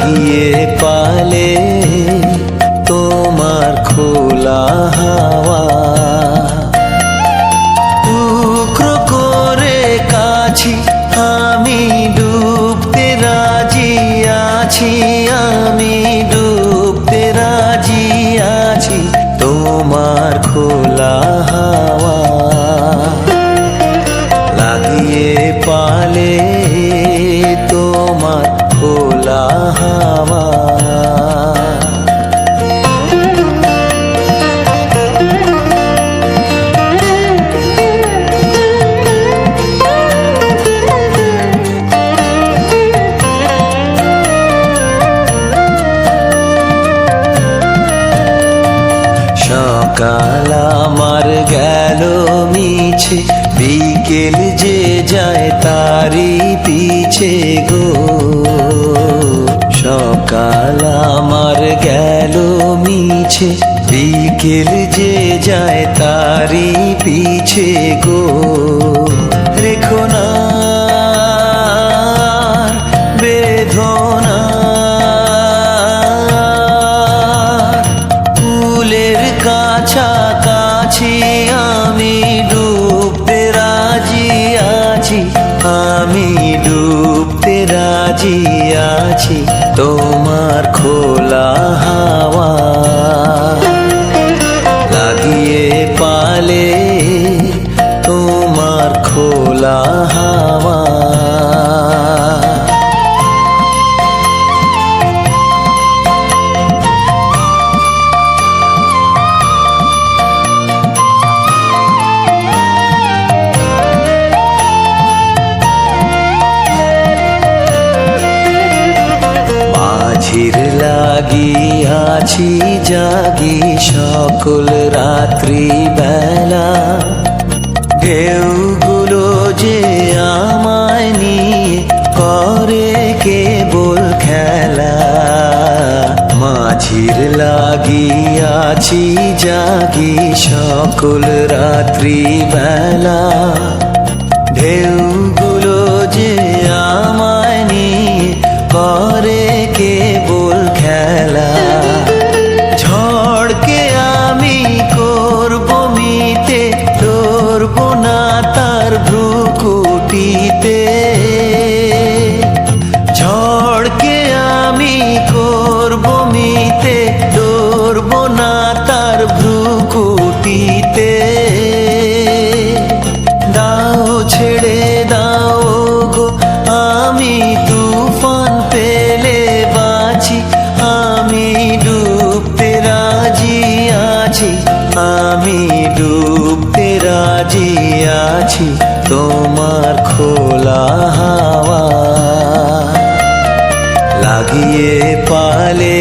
লাগিয়ে পালে তোমার খোলা হাওয়া, টুকরো করে কাছি আমি ডুবতে রাজি আছি, আমি ডুবতে রাজি আছি তোমার খোলা হাওয়া। লাগিয়ে পালে তোমার খোলা হাওয়া। সকাল আমার গেল মিছে, বিকেল যে যায় তারি পিছে গো। সকাল আমার গেল মিছে, বিকেল যে যায় তারি পিছে গো। রেখো না বেদনা, ফুলের কাছাকাছি আমি ডুবতে রাজি আছি, আমি ডুবতে রাজি আছি তোমার খোলা হাওয়া। লাগিয়ে পালে তোমার খোলা হাওয়া। মাঝির লাগিয়াছি জাগি সকল রাত্রি বেলা, ঢেউগুলো যে আমায় নিয়ে করে কেবল খেলা। মাঝির লাগিয়াছি জাগি সকল রাত্রি বেলা, ঢেউগুলো যে আমায় নিয়ে করে কেবল খেলা। ঝড়কে আমি করব মিতে, ধরব না তার ভ্রুকুটিতে। ঝড়কে আমি করব মিতে, ধরব না তার ভ্রুকুটিতে। দাও ছেড়ে দাও গো আমি তুফান পেলে বাঁচি, আমি ডুবতে রাজি আছি, আমি ডুবতে রাজি আছি তোমার খোলা হাওয়া। লাগিয়ে পালে